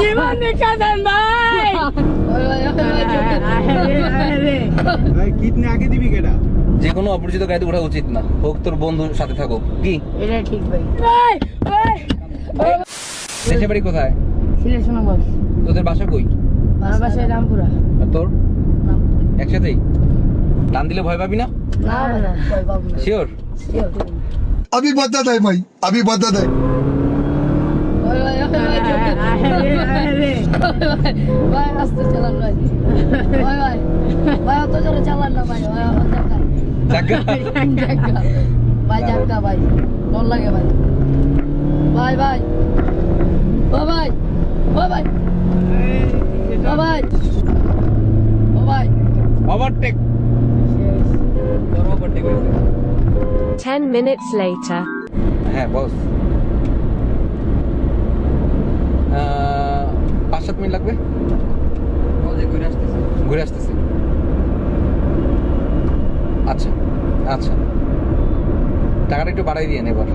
জীবন কাঁদেন ভাই। ভাই কিডনি আগে দিবি কেডা? যে কোনো অপরিচিত গাড়িতে ওঠা উচিত না, হোক তোর বন্ধুর সাথে থাকুক। কি এটা ঠিক ভাই। ভাই ভাই দেশে বাড়ি কোথায়? সিলেকশন বস। তোদের বাসা কই? আমার বাসায় রামপুরা। আর তোর? একসাথেই? টান দিলে ভয় পাবি না? না না ভয় পাবো না। শিওর? अभी बता दे भाई, अभी बता दे। ভাই আস্তে চালান ভাই। ভাই ভাই ভাই অত জোরে চালান না ভাই। ভাই আমার চাকা। ভাই জানকা ভাই ডর লাগে ভাই। ভাই ভাই ও ভাই ও ভাই ও ভাই ও ভাই ওভারটেক। তোর ওভারটেক হয়েছে। 10 minutes later. হ্যাঁ বস। 5-7 মিনিট লাগবে। ঘুরে আসতেছি। আচ্ছা আচ্ছা, টাকাটা একটু বাড়াই দিয়ে এবার।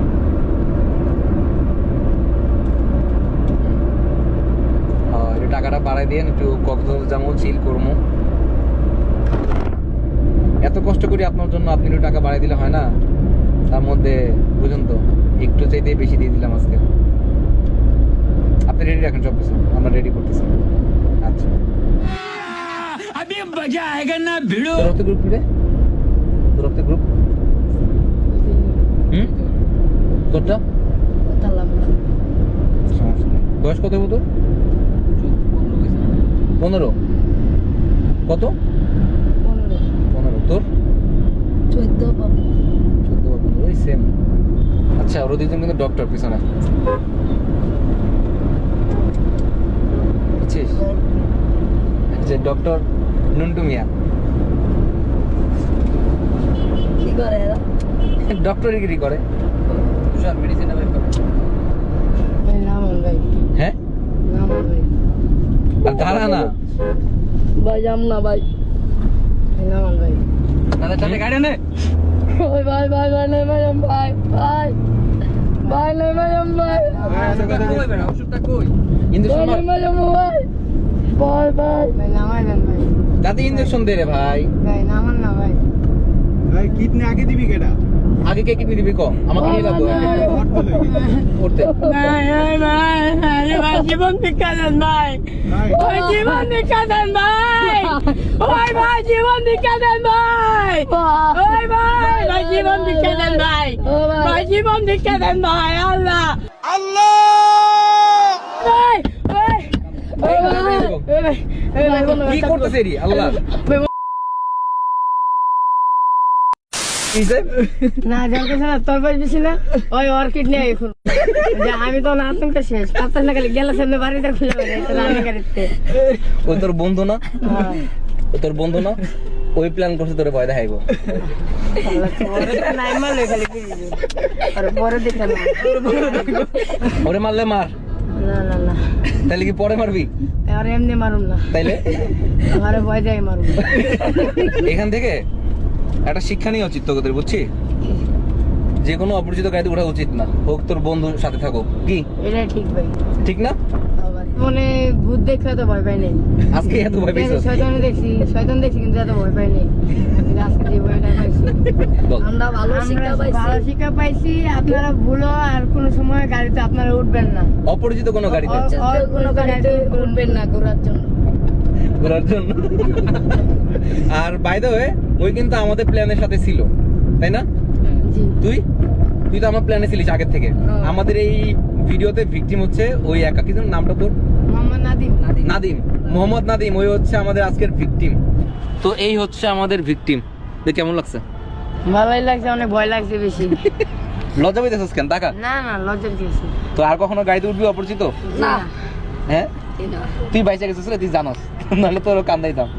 একটু টাকাটা বাড়াই দিয়ে একটু কক্সবাজার যাবো, চিল করবো। এত কষ্ট করি আপনার জন্য, আপনি একটু টাকা বাড়াই দিলে হয় না? তার মধ্যে বুঝুন তো, একটু চাইতে বেশি দিয়ে দিলাম আজকে। আপনি রেডি রাখেন সব কিছু, আমরা রেডি করতেছি। আচ্ছা দূরত্ব গ্রুপ রে, দূরত্ব গ্রুপ। তোরটা সমস্যা নেই। বয়স কত হতো? 15। কত? 15। তোর? 14 বাবু। 14 বা 15, ওই সেম। আচ্ছা, ওরা দুজন কিন্তু ডক্টর পিছনে। বুঝছিস? যে ডক্টর নুন্টু মিয়া। কি করে এরা? ডক্টরিগিরি করে। তুষার মেডিসিন বের করে। ভাই নামান ভাই। হ্যাঁ? নামান ভাই। আর দাঁড়া না। ভাই যাম না ভাই। ভাই নামান ভাই। তাদের সাথে গাড়ি নে। ভাই ভাই ভাই ভাই নাই ভাই ভাই ভাই ভাই নাই ভাই ভাই ওষুধটা কই? ইনজেকশন মার। ভাই ভাই ভাই ভাই নামান ভাই। দাদি ইনজেকশন দে রে ভাই। ভাই নামান না ভাই। ভাই কিডনি আগে দিবি কেডা? আগে কে কিডনি দিবি কম, আমাকে নিয়ে লাগবে করতে। ভাই ভাই ভাই ভাই জীবন ভিক্ষা দেন ভাই। ভাই ওই জীবন ভিক্ষা দেন ভাই। ওই ভাই জীবন ভিক্ষা দেন ভাই। ওই ভাই ভাই জীবন ভিক্ষা দেন ভাই। ভাই জীবন ভিক্ষা দেন ভাই। আল্লাহ আল্লাহ ভাই ভাই কি করতেছে রে আল্লাহ? না জানতে না তোর বয়স বেশি না। ওই অর্কিড নিয়ে এখন আমি তো না আতঙ্ক শেষ। আপনার না খালি গেলে সামনে বাড়িতে খুলে রান্না করতে। ও তোর বন্ধু না? ও তোর বন্ধু না? ওই প্ল্যান করছে তোরে ভয় দেখাইবো। নাই মারলে খালি পরে দেখে না। ওরে মারলে মার, না না না তাইলে কি পরে মারবি? আর এমনি মারুম না। তাইলে আমারে ভয় দেয় মারুম। এখান থেকে একটা শিক্ষা নিয়ে উচিত তোদের, বুঝছি? যে কোনো অপরিচিত গাড়িতে ওঠা উচিত না, হোক তোর বন্ধুর সাথে থাকুক। কি এটা ঠিক ভাই। ঠিক না? মানে ভূত দেখলে তো ভয় পাই নাই। আজকে এত ভয় পেয়েছিস? শয়তান দেখছি কিন্তু এত ভয় পাই নাই। আজকে যে ভয়টা পাইছি বল। আমরা ভালো শিক্ষা পাইছি। আপনারা ভুলো আর কোনো সময় গাড়িতে আপনারা উঠবেন না। অপরিচিত কোনো গাড়িতে কোনো গাড়িতে উঠবেন না ঘোরার জন্য। ঘোরার জন্য। আর বাই দ্য ওয়ে, ওই কিন্তু আমাদের প্ল্যানের সাথে ছিল, তাই না? জি তুই তো আমার প্ল্যানে ছিলিস আগের থেকে। আমাদের এই ভিডিওতে ভিকটিম হচ্ছে ওই একা, কি যেন নামটা তোর? মোহাম্মদ নাদিম। নাদিম, মোহাম্মদ নাদিম। ওই হচ্ছে আমাদের আজকের ভিকটিম। তো এই হচ্ছে আমাদের ভিকটিম। দেখ কেমন লাগছে? ভালোই লাগছে, অনেক ভয় লাগছে বেশি। লজ্জা পাইতেছিস কেন? টাকা না না লজ্জা দিয়েছি তো আর কখনো গাড়িতে উঠবি অপরিচিত? না। হ্যাঁ তুই বাইচা গেছিস রে, তুই জানোস, নাহলে তোর কান্দাইতাম।